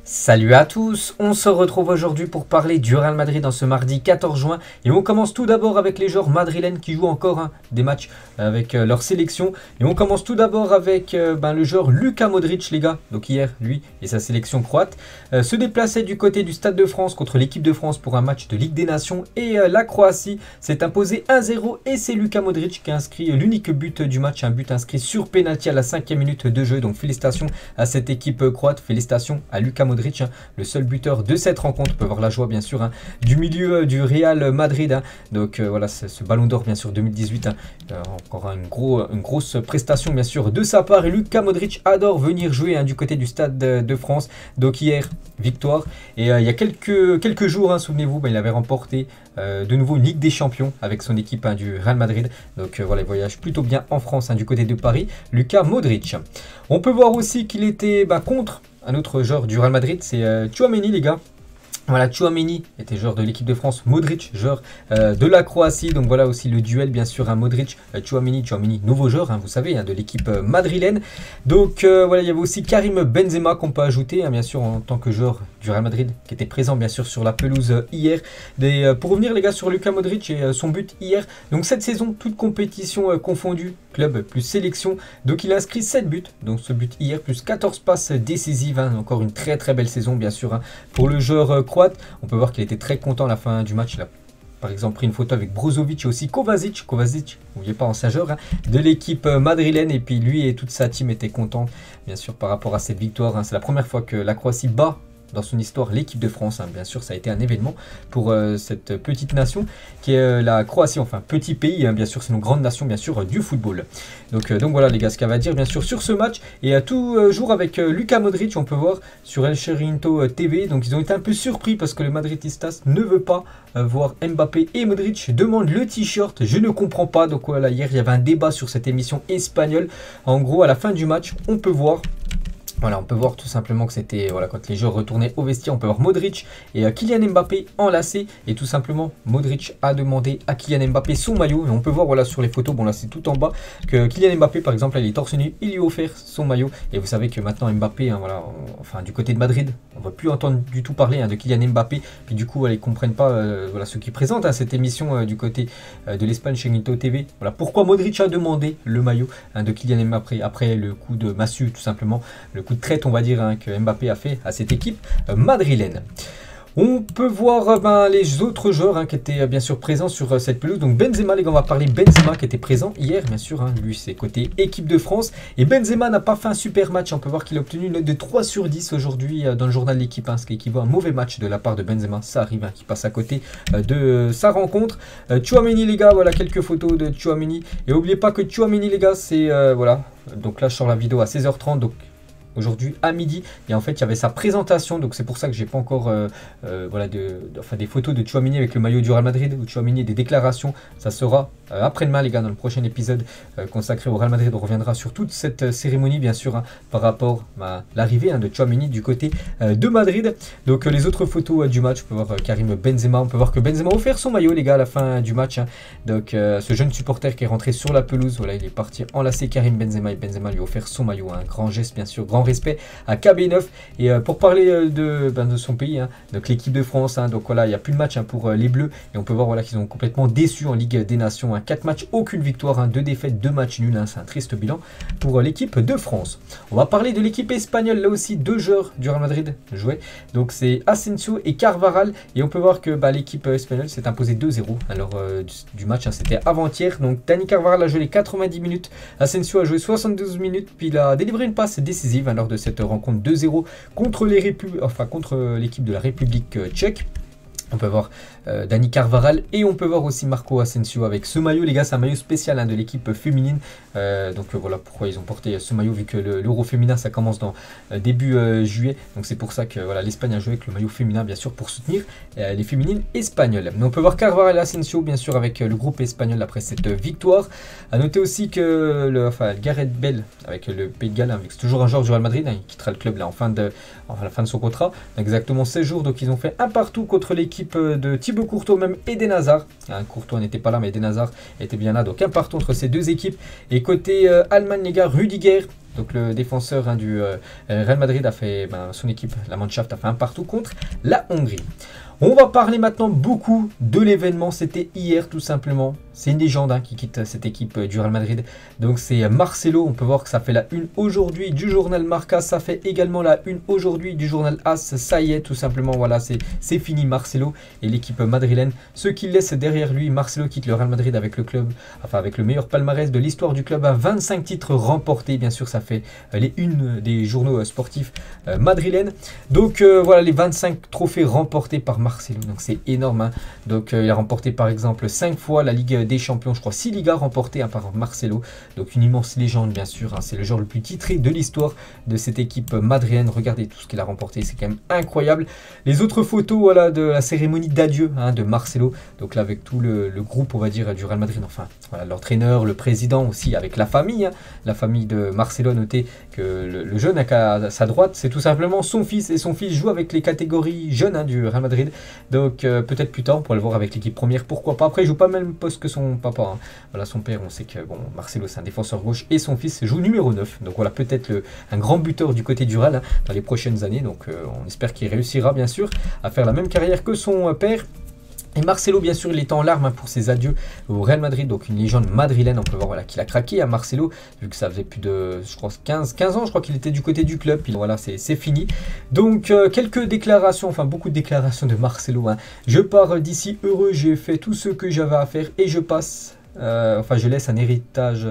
Salut à tous, on se retrouve aujourd'hui pour parler du Real Madrid en ce mardi 14 juin et on commence tout d'abord avec les joueurs madrilènes qui jouent encore des matchs avec leur sélection et on commence tout d'abord avec le joueur Luka Modric les gars, donc hier lui et sa sélection croate se déplaçaient du côté du Stade de France contre l'équipe de France pour un match de Ligue des Nations et la Croatie s'est imposée 1-0 et c'est Luka Modric qui a inscrit l'unique but du match, un but inscrit sur pénalty à la 5e minute de jeu, donc félicitations à cette équipe croate, félicitations à Luka Modric. Le seul buteur de cette rencontre. On peut voir la joie bien sûr du milieu du Real Madrid. Donc voilà, ce ballon d'or bien sûr 2018. Encore une grosse prestation bien sûr de sa part. Et Luka Modric adore venir jouer du côté du Stade de France. Donc hier, victoire. Et il y a quelques jours, souvenez-vous, il avait remporté de nouveau une Ligue des Champions avec son équipe du Real Madrid. Donc voilà, il voyage plutôt bien en France du côté de Paris. Luka Modric. On peut voir aussi qu'il était contre un autre joueur du Real Madrid, c'est Tchouaméni les gars. Voilà, Tchouaméni était joueur de l'équipe de France, Modric, joueur de la Croatie. Donc voilà aussi le duel, bien sûr, Modric, Tchouaméni, nouveau joueur, vous savez, de l'équipe madrilène. Donc voilà, il y avait aussi Karim Benzema qu'on peut ajouter, bien sûr, en tant que joueur du Real Madrid, qui était présent, bien sûr, sur la pelouse hier. Pour revenir, les gars, sur Luka Modric et son but hier. Donc cette saison, toute compétition confondue, club plus sélection. Donc il a inscrit 7 buts, donc ce but hier, plus 14 passes décisives. Encore une très très belle saison, bien sûr, pour le joueur croate. On peut voir qu'il était très content à la fin du match. Il a par exemple pris une photo avec Brozovic et aussi Kovacic, n'oubliez pas, ancien joueur de l'équipe madrilène. Et puis lui et toute sa team étaient contents, bien sûr, par rapport à cette victoire. C'est la première fois que la Croatie bat dans son histoire l'équipe de France. Bien sûr, ça a été un événement pour cette petite nation qui est la Croatie, enfin petit pays, bien sûr, c'est une grande nation, bien sûr, du football. Donc voilà les gars, ce qu'elle va dire bien sûr sur ce match. Et toujours avec Luka Modric, on peut voir sur El Chiringuito TV. Donc ils ont été un peu surpris parce que le Madridistas ne veut pas voir Mbappé et Modric demandent le t-shirt. Je ne comprends pas. Donc voilà, hier il y avait un débat sur cette émission espagnole. En gros, à la fin du match, on peut voir. Voilà, on peut voir tout simplement que c'était quand les joueurs retournaient au vestiaire, on peut voir Modric et Kylian Mbappé enlacés. Et tout simplement, Modric a demandé à Kylian Mbappé son maillot. Et on peut voir sur les photos, bon là c'est tout en bas, que Kylian Mbappé par exemple, il est torse nu, il lui a offert son maillot. Et vous savez que maintenant Mbappé, du côté de Madrid, on ne va plus entendre du tout parler de Kylian Mbappé. Puis du coup, ils ne comprennent pas ceux qui présentent cette émission du côté de l'Espagne chez Chiringuito TV. Voilà pourquoi Modric a demandé le maillot de Kylian Mbappé après le coup de massue, tout simplement. Le coup de traite, on va dire, que Mbappé a fait à cette équipe madrilène. On peut voir les autres joueurs qui étaient bien sûr présents sur cette pelouse. Donc Benzema, les gars, on va parler Benzema qui était présent hier, bien sûr. Lui, c'est côté équipe de France. Et Benzema n'a pas fait un super match. On peut voir qu'il a obtenu une note de 3 sur 10 aujourd'hui dans le journal de l'équipe. Ce qui équivaut à un mauvais match de la part de Benzema. Ça arrive, qui passe à côté de sa rencontre. Tchouaméni, les gars, voilà quelques photos de Tchouaméni. Et n'oubliez pas que Tchouaméni, les gars, c'est donc là, je sors la vidéo à 16h30. Donc aujourd'hui à midi, et en fait il y avait sa présentation, donc c'est pour ça que j'ai pas encore des photos de Tchouaméni avec le maillot du Real Madrid ou Tchouaméni et des déclarations. Ça sera après-demain les gars, dans le prochain épisode consacré au Real Madrid. On reviendra sur toute cette cérémonie bien sûr par rapport à l'arrivée de Tchouaméni du côté de Madrid. Donc les autres photos du match, on peut voir Karim Benzema, on peut voir que Benzema a offert son maillot les gars à la fin du match. Donc ce jeune supporter qui est rentré sur la pelouse, voilà, il est parti enlacer Karim Benzema et Benzema lui a offert son maillot. Un grand geste bien sûr, grand respect à KB9. Et pour parler de son pays, donc l'équipe de France, donc voilà, il n'y a plus de match pour les Bleus. Et on peut voir qu'ils ont complètement déçu en Ligue des Nations. 4 matchs, aucune victoire, 2 défaites, 2 matchs nuls. C'est un triste bilan pour l'équipe de France. On va parler de l'équipe espagnole. Là aussi, 2 joueurs du Real Madrid jouaient. Donc c'est Asensio et Carvajal. Et on peut voir que l'équipe espagnole s'est imposée 2-0 lors du match. C'était avant-hier. Donc Dani Carvajal a joué les 90 minutes. Asensio a joué 72 minutes. Puis il a délivré une passe décisive lors de cette rencontre 2-0 contre l'équipe de la République tchèque. On peut voir Dani Carvajal et on peut voir aussi Marco Asensio avec ce maillot. Les gars, c'est un maillot spécial de l'équipe féminine. Donc voilà pourquoi ils ont porté ce maillot, vu que l'Euro féminin ça commence dans début juillet. Donc c'est pour ça que l'Espagne a joué avec le maillot féminin bien sûr pour soutenir les féminines espagnoles. Mais on peut voir Carvajal et Asensio bien sûr avec le groupe espagnol après cette victoire. A noter aussi que Gareth Bale avec le Pays de Galles, c'est toujours un joueur du Real Madrid, il quittera le club là à la fin de son contrat, exactement 16 jours. Donc ils ont fait un partout contre l'équipe de Thibaut Courtois même Eden Hazard. Courtois n'était pas là mais Eden Hazard était bien là. Donc un partout entre ces deux équipes. Et côté Allemagne les gars, Rudiger Donc le défenseur du Real Madrid a fait, son équipe, la Mannschaft, a fait un partout contre la Hongrie. On va parler maintenant beaucoup de l'événement, c'était hier tout simplement. C'est une légende qui quitte cette équipe du Real Madrid. Donc c'est Marcelo, on peut voir que ça fait la une aujourd'hui du journal Marca. Ça fait également la une aujourd'hui du journal AS. Ça y est, tout simplement, voilà, c'est fini Marcelo et l'équipe madrilène. Ce qu'il laisse derrière lui, Marcelo quitte le Real Madrid avec le club, enfin avec le meilleur palmarès de l'histoire du club à 25 titres remportés. Bien sûr, ça fait les unes des journaux sportifs madrilènes. Donc voilà, les 25 trophées remportés par Marcelo. Donc c'est énorme. Donc il a remporté par exemple 5 fois la Ligue des Champions, je crois 6 Ligas remportées par Marcelo. Donc une immense légende bien sûr. C'est le joueur le plus titré de l'histoire de cette équipe madrilène. Regardez tout ce qu'il a remporté, c'est quand même incroyable. Les autres photos, voilà, de la cérémonie d'adieu de Marcelo. Donc là avec tout le groupe, on va dire, du Real Madrid. Enfin voilà, l'entraîneur, le président aussi, avec la famille. La famille de Marcelo. Notez que le jeune à sa droite, c'est tout simplement son fils. Et son fils joue avec les catégories jeunes du Real Madrid. Donc peut-être plus tard, on pourra le voir avec l'équipe première, pourquoi pas. Après, il joue pas le même poste que son papa. Voilà, son père, on sait que bon, Marcelo, c'est un défenseur gauche et son fils joue numéro 9. Donc voilà, peut-être un grand buteur du côté du Real dans les prochaines années. Donc on espère qu'il réussira bien sûr à faire la même carrière que son père. Et Marcelo, bien sûr, il est en larmes pour ses adieux au Real Madrid, donc une légende madrilène. On peut voir, voilà, qu'il a craqué à Marcelo, vu que ça faisait plus de, je crois, 15 ans, je crois qu'il était du côté du club. Puis voilà, c'est fini. Donc, quelques déclarations, enfin beaucoup de déclarations de Marcelo. Je pars d'ici heureux, j'ai fait tout ce que j'avais à faire et je passe. Je laisse un héritage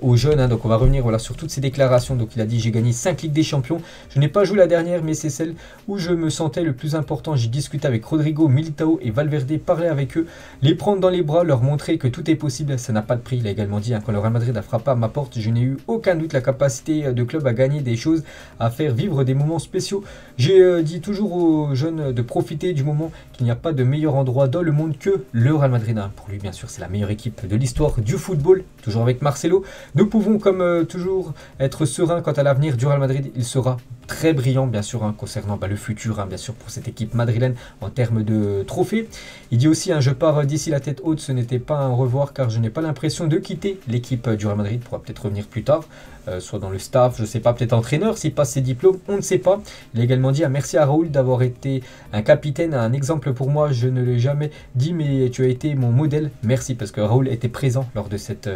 aux jeunes. Donc on va revenir, voilà, sur toutes ces déclarations. Donc il a dit: j'ai gagné 5 Ligues des Champions. Je n'ai pas joué la dernière, mais c'est celle où je me sentais le plus important. J'ai discuté avec Rodrigo, Militao et Valverde, parlé avec eux, les prendre dans les bras, leur montrer que tout est possible. Ça n'a pas de prix. Il a également dit, quand le Real Madrid a frappé à ma porte, je n'ai eu aucun doute la capacité de club à gagner des choses, à faire vivre des moments spéciaux. J'ai dit toujours aux jeunes de profiter du moment, qu'il n'y a pas de meilleur endroit dans le monde que le Real Madrid. Pour lui, bien sûr, c'est la meilleure équipe de l'histoire du football. Toujours avec Marcelo. Nous pouvons comme toujours être sereins quant à l'avenir du Real Madrid. Il sera très brillant bien sûr concernant le futur bien sûr pour cette équipe madrilène en termes de trophées. Il dit aussi je pars d'ici la tête haute, ce n'était pas un au revoir car je n'ai pas l'impression de quitter l'équipe du Real Madrid. Il pourra peut-être revenir plus tard, soit dans le staff, je ne sais pas, peut-être entraîneur s'il passe ses diplômes, on ne sait pas. Il a également dit merci à Raúl d'avoir été un capitaine, un exemple pour moi, je ne l'ai jamais dit mais tu as été mon modèle, merci, parce que Raúl était présent lors de cette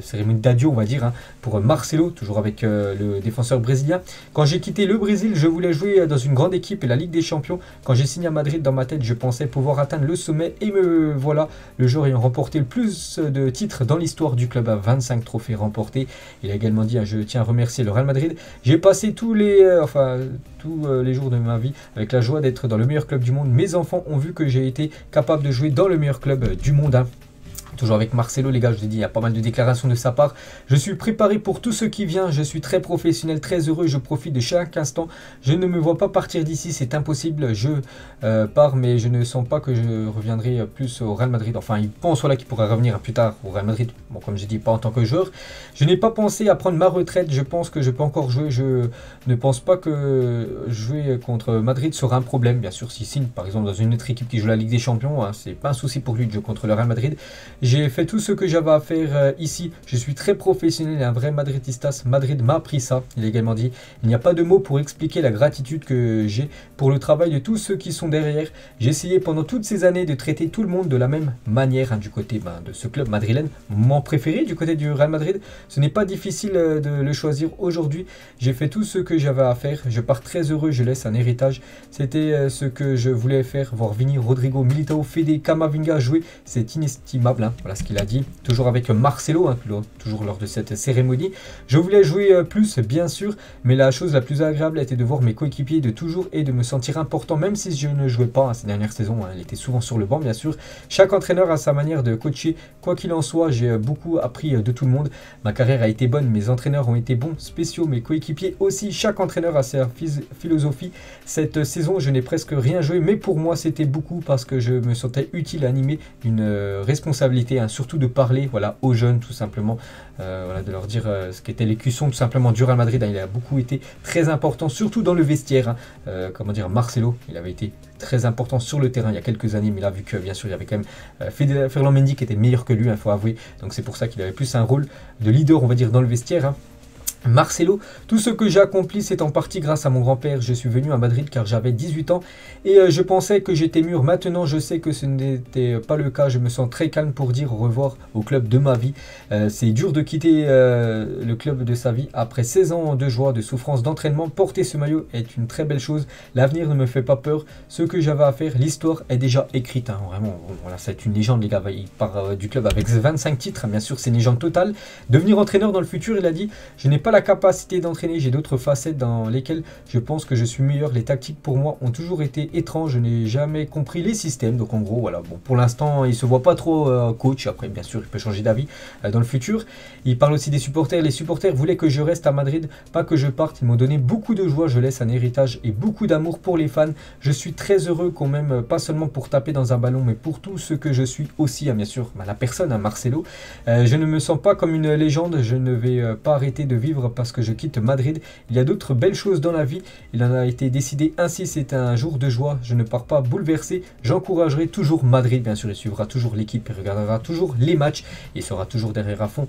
cérémonie d'adieu on va dire pour Marcelo, toujours avec le défenseur brésilien. Quand j'ai quitté le Brésil, je voulais jouer dans une grande équipe et la Ligue des Champions. Quand j'ai signé à Madrid, dans ma tête, je pensais pouvoir atteindre le sommet et me voilà, le joueur ayant remporté le plus de titres dans l'histoire du club à 25 trophées remportés. Il a également dit je tiens à remercier le Real Madrid. J'ai passé tous les jours de ma vie avec la joie d'être dans le meilleur club du monde. Mes enfants ont vu que j'ai été capable de jouer dans le meilleur club du monde. Toujours avec Marcelo, les gars, je vous ai dit, il y a pas mal de déclarations de sa part. Je suis préparé pour tout ce qui vient. Je suis très professionnel, très heureux. Je profite de chaque instant. Je ne me vois pas partir d'ici. C'est impossible. Je pars, mais je ne sens pas que je reviendrai plus au Real Madrid. Enfin, il pense voilà qu'il pourra revenir plus tard au Real Madrid. Bon, comme j'ai dit, pas en tant que joueur. Je n'ai pas pensé à prendre ma retraite. Je pense que je peux encore jouer. Je ne pense pas que jouer contre Madrid sera un problème. Bien sûr, s'il signe, par exemple, dans une autre équipe qui joue la Ligue des Champions, c'est pas un souci pour lui de jouer contre le Real Madrid. J'ai fait tout ce que j'avais à faire ici. Je suis très professionnel et un vrai madridistas. Madrid m'a appris ça. Il a également dit il n'y a pas de mots pour expliquer la gratitude que j'ai pour le travail de tous ceux qui sont derrière. J'ai essayé pendant toutes ces années de traiter tout le monde de la même manière du côté de ce club madrilène. Mon moment préféré du côté du Real Madrid. Ce n'est pas difficile de le choisir aujourd'hui. J'ai fait tout ce que j'avais à faire. Je pars très heureux. Je laisse un héritage. C'était ce que je voulais faire. Voir venir Rodrigo, Militao, Fede, Camavinga jouer. C'est inestimable. Voilà ce qu'il a dit, toujours avec Marcelo, toujours lors de cette cérémonie. Je voulais jouer plus, bien sûr, mais la chose la plus agréable était de voir mes coéquipiers de toujours et de me sentir important, même si je ne jouais pas ces dernières saisons. Il était souvent sur le banc, bien sûr. Chaque entraîneur a sa manière de coacher. Quoi qu'il en soit, j'ai beaucoup appris de tout le monde. Ma carrière a été bonne, mes entraîneurs ont été bons, spéciaux, mes coéquipiers aussi. Chaque entraîneur a sa philosophie. Cette saison, je n'ai presque rien joué, mais pour moi, c'était beaucoup parce que je me sentais utile à animer une responsabilité. Surtout de parler aux jeunes tout simplement, de leur dire ce qu'était l'écusson tout simplement du Real Madrid. Il a beaucoup été très important, surtout dans le vestiaire. Marcelo, il avait été très important sur le terrain il y a quelques années, mais là vu que bien sûr il y avait quand même Ferland Mendy qui était meilleur que lui, il faut avouer, donc c'est pour ça qu'il avait plus un rôle de leader on va dire dans le vestiaire. Marcelo, tout ce que j'ai accompli, c'est en partie grâce à mon grand-père. Je suis venu à Madrid car j'avais 18 ans et je pensais que j'étais mûr. Maintenant, je sais que ce n'était pas le cas. Je me sens très calme pour dire au revoir au club de ma vie. C'est dur de quitter le club de sa vie après 16 ans de joie, de souffrance, d'entraînement. Porter ce maillot est une très belle chose. L'avenir ne me fait pas peur. Ce que j'avais à faire, l'histoire est déjà écrite. Hein. Vraiment, bon, voilà, c'est une légende, les gars. Il part du club avec 25 titres. Bien sûr, c'est une légende totale. Devenir entraîneur dans le futur, il a dit, je n'ai pas la capacité d'entraîner, j'ai d'autres facettes dans lesquelles je pense que je suis meilleur. Les tactiques pour moi ont toujours été étranges, je n'ai jamais compris les systèmes. Donc en gros, voilà, bon, pour l'instant, il se voit pas trop coach. Après, bien sûr, il peut changer d'avis dans le futur. Il parle aussi des supporters. Les supporters voulaient que je reste à Madrid, pas que je parte. Ils m'ont donné beaucoup de joie, je laisse un héritage et beaucoup d'amour pour les fans. Je suis très heureux quand même, pas seulement pour taper dans un ballon, mais pour tout ce que je suis aussi, hein, bien sûr, la personne, hein, Marcelo. Je ne me sens pas comme une légende, je ne vais pas arrêter de vivre parce que je quitte Madrid. Il y a d'autres belles choses dans la vie. Il en a été décidé ainsi. C'est un jour de joie. Je ne pars pas bouleversé. J'encouragerai toujours Madrid. Bien sûr, il suivra toujours l'équipe. Il regardera toujours les matchs. Il sera toujours derrière à fond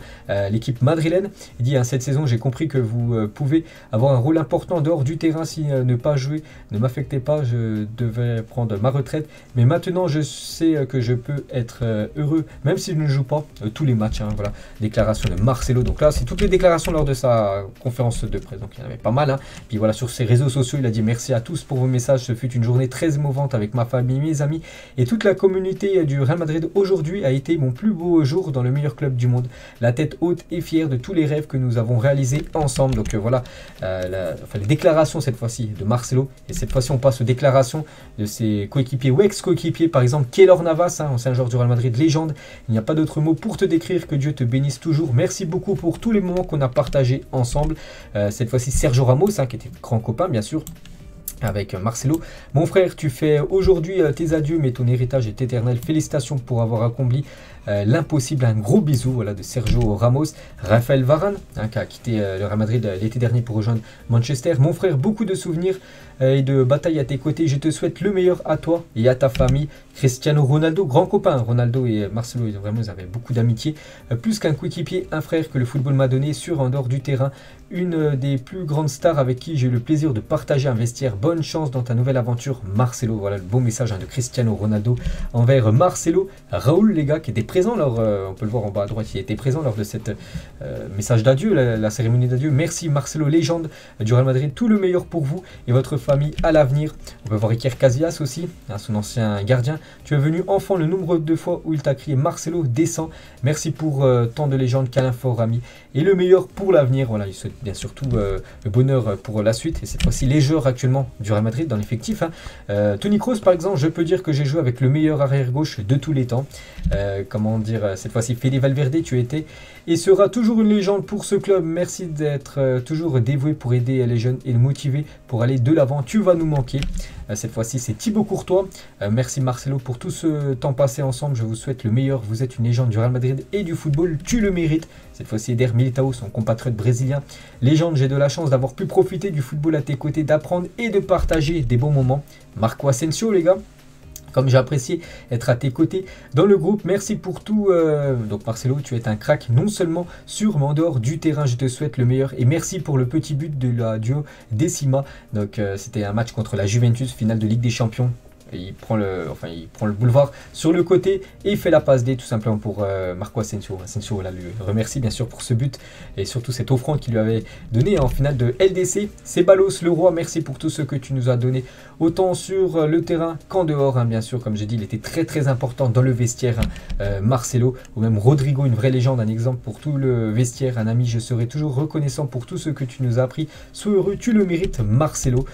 l'équipe madrilène. Il dit, hein, cette saison, j'ai compris que vous pouvez avoir un rôle important dehors du terrain. Si ne pas jouer ne m'affectait pas, je devais prendre ma retraite. Mais maintenant, je sais que je peux être heureux, même si je ne joue pas tous les matchs. Hein, voilà, déclaration de Marcelo. Donc là, c'est toutes les déclarations lors de sa conférence de presse, donc il y en avait pas mal. Hein. Puis voilà, sur ses réseaux sociaux, il a dit merci à tous pour vos messages. Ce fut une journée très émouvante avec ma famille, mes amis et toute la communauté du Real Madrid. Aujourd'hui a été mon plus beau jour dans le meilleur club du monde. La tête haute et fière de tous les rêves que nous avons réalisés ensemble. Donc voilà, les déclarations cette fois-ci de Marcelo. Et cette fois-ci, on passe aux déclarations de ses coéquipiers ou ex-coéquipiers. Par exemple, Keylor Navas, hein, ancien joueur du Real Madrid, légende. Il n'y a pas d'autre mot pour te décrire. Que Dieu te bénisse toujours. Merci beaucoup pour tous les moments qu'on a partagés ensemble. Cette fois-ci, Sergio Ramos, hein, qui était grand copain, bien sûr, avec Marcelo. Mon frère, tu fais aujourd'hui tes adieux, mais ton héritage est éternel. Félicitations pour avoir accompli l'impossible. Un gros bisou, voilà, de Sergio Ramos. Raphaël Varane, hein, qui a quitté le Real Madrid l'été dernier pour rejoindre Manchester. Mon frère, beaucoup de souvenirs et de batailles à tes côtés. Je te souhaite le meilleur à toi et à ta famille. Cristiano Ronaldo, grand copain. Ronaldo et Marcelo, ils avaient beaucoup d'amitié. Plus qu'un coéquipier, un frère que le football m'a donné sur en dehors du terrain. Une des plus grandes stars avec qui j'ai eu le plaisir de partager un vestiaire. Bonne chance dans ta nouvelle aventure, Marcelo. Voilà le beau message, hein, de Cristiano Ronaldo envers Marcelo. Raoul, les gars, qui était présent lors, on peut le voir en bas à droite, il était présent lors de cette message d'adieu, la cérémonie d'adieu. Merci Marcelo, légende du Real Madrid. Tout le meilleur pour vous et votre famille à l'avenir. On peut voir Iker Casillas aussi, hein, son ancien gardien. Tu es venu enfant le nombre de fois où il t'a crié Marcelo, descends. Merci pour tant de légendes, câlin fort, ami. Et le meilleur pour l'avenir. Voilà, il souhaite bien surtout le bonheur pour la suite. Et cette fois-ci, les joueurs actuellement du Real Madrid dans l'effectif. Hein. Toni Kroos, par exemple, je peux dire que j'ai joué avec le meilleur arrière-gauche de tous les temps. Comment dire, cette fois-ci, Fede Valverde, tu étais et seras toujours une légende pour ce club. Merci d'être toujours dévoué pour aider les jeunes et le motiver pour aller de l'avant. Tu vas nous manquer. Cette fois-ci, c'est Thibaut Courtois. Merci Marcelo pour tout ce temps passé ensemble. Je vous souhaite le meilleur. Vous êtes une légende du Real Madrid et du football. Tu le mérites. Cette fois-ci, Eder Militao, son compatriote brésilien. Légende, j'ai de la chance d'avoir pu profiter du football à tes côtés, d'apprendre et de partager des bons moments. Marco Asensio, les gars. Comme j'ai apprécié être à tes côtés dans le groupe, merci pour tout. Donc Marcelo, tu es un crack, non seulement sur, mais en dehors du terrain. Je te souhaite le meilleur et merci pour le petit but de la duo Decima. Donc c'était un match contre la Juventus, finale de Ligue des Champions. Et il prend le boulevard sur le côté et il fait la passe D tout simplement pour Marco Asensio. Asensio là, lui remercie bien sûr pour ce but et surtout cette offrande qu'il lui avait donnée en finale de LDC. Ceballos, le roi, merci pour tout ce que tu nous as donné, autant sur le terrain qu'en dehors. Hein, bien sûr, comme j'ai dit, il était très très important dans le vestiaire. Hein, Marcelo ou même Rodrigo, une vraie légende, un exemple pour tout le vestiaire. Un ami, je serai toujours reconnaissant pour tout ce que tu nous as appris. Sois heureux, tu le mérites, Marcelo.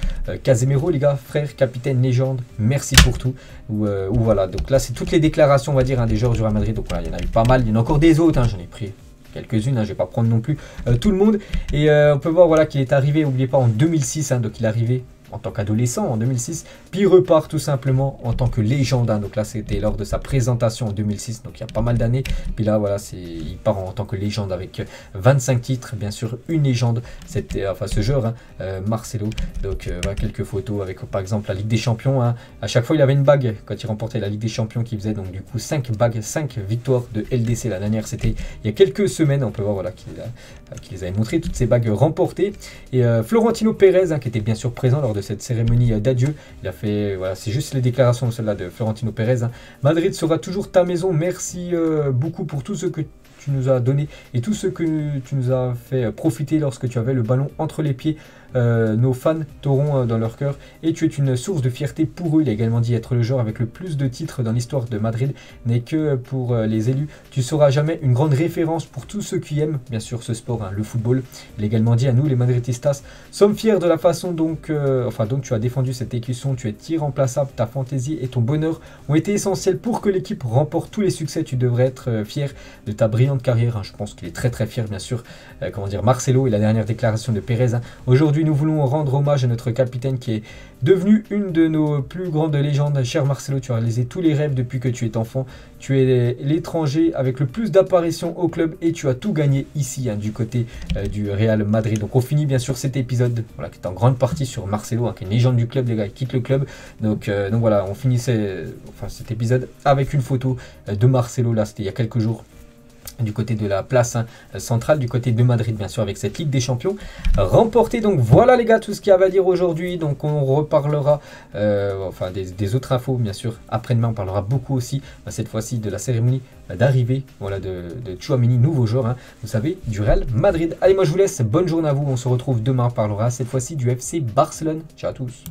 Casemiro, les gars, frère, capitaine, légende, merci pour tout. Ou voilà, donc là c'est toutes les déclarations, on va dire, hein, des joueurs du Real Madrid. Donc voilà, il y en a eu pas mal, il y en a encore des autres, hein, j'en ai pris quelques-unes, hein, je ne vais pas prendre non plus tout le monde. Et on peut voir voilà, qu'il est arrivé, n'oubliez pas, en 2006, hein, donc il est arrivé en tant qu'adolescent en 2006, puis il repart tout simplement en tant que légende. Hein. Donc là, c'était lors de sa présentation en 2006, donc il y a pas mal d'années. Puis là, voilà, il part en tant que légende avec 25 titres, bien sûr, une légende. C'était enfin ce joueur, hein, Marcelo. Donc voilà, quelques photos avec par exemple la Ligue des Champions. Hein. À chaque fois, il avait une bague quand il remportait la Ligue des Champions qui faisait donc du coup 5 bagues, 5 victoires de LDC. La dernière, c'était il y a quelques semaines. On peut voir voilà, qu'il les avait montré toutes ces bagues remportées. Et Florentino Pérez, hein, qui était bien sûr présent lors de cette cérémonie d'adieu. Il a fait, voilà, c'est juste les déclarations celle-là de Florentino Pérez. Hein. Madrid sera toujours ta maison. Merci beaucoup pour tout ce que tu nous as donné et tout ce que tu nous as fait profiter lorsque tu avais le ballon entre les pieds. Nos fans t'auront dans leur cœur et tu es une source de fierté pour eux. Il a également dit être le joueur avec le plus de titres dans l'histoire de Madrid n'est que pour les élus. Tu seras jamais une grande référence pour tous ceux qui aiment bien sûr ce sport, hein, le football. Il a également dit à nous les Madridistas sommes fiers de la façon dont tu as défendu cette écution. Tu es irremplaçable, ta fantaisie et ton bonheur ont été essentiels pour que l'équipe remporte tous les succès. Tu devrais être fier de ta brillante carrière. Hein. Je pense qu'il est très très fier bien sûr. Marcelo et la dernière déclaration de Pérez. Hein. Aujourd'hui nous voulons rendre hommage à notre capitaine qui est devenu une de nos plus grandes légendes. Cher Marcelo, tu as réalisé tous les rêves depuis que tu es enfant. Tu es l'étranger avec le plus d'apparitions au club et tu as tout gagné ici, hein, du côté du Real Madrid. Donc on finit bien sûr cet épisode voilà, qui est en grande partie sur Marcelo, hein, qui est une légende du club, les gars, il quitte le club. Donc voilà, on finit cet épisode avec une photo de Marcelo, là c'était il y a quelques jours. Du côté de la place centrale, du côté de Madrid bien sûr avec cette Ligue des Champions remportée. Donc voilà les gars tout ce qu'il y avait à dire aujourd'hui. Donc on reparlera des autres infos bien sûr après-demain. On parlera beaucoup aussi cette fois-ci de la cérémonie d'arrivée voilà, de Tchouaméni, nouveau joueur, hein, vous savez, du Real Madrid. Allez, moi je vous laisse, bonne journée à vous, on se retrouve demain, on parlera cette fois-ci du FC Barcelone. Ciao à tous.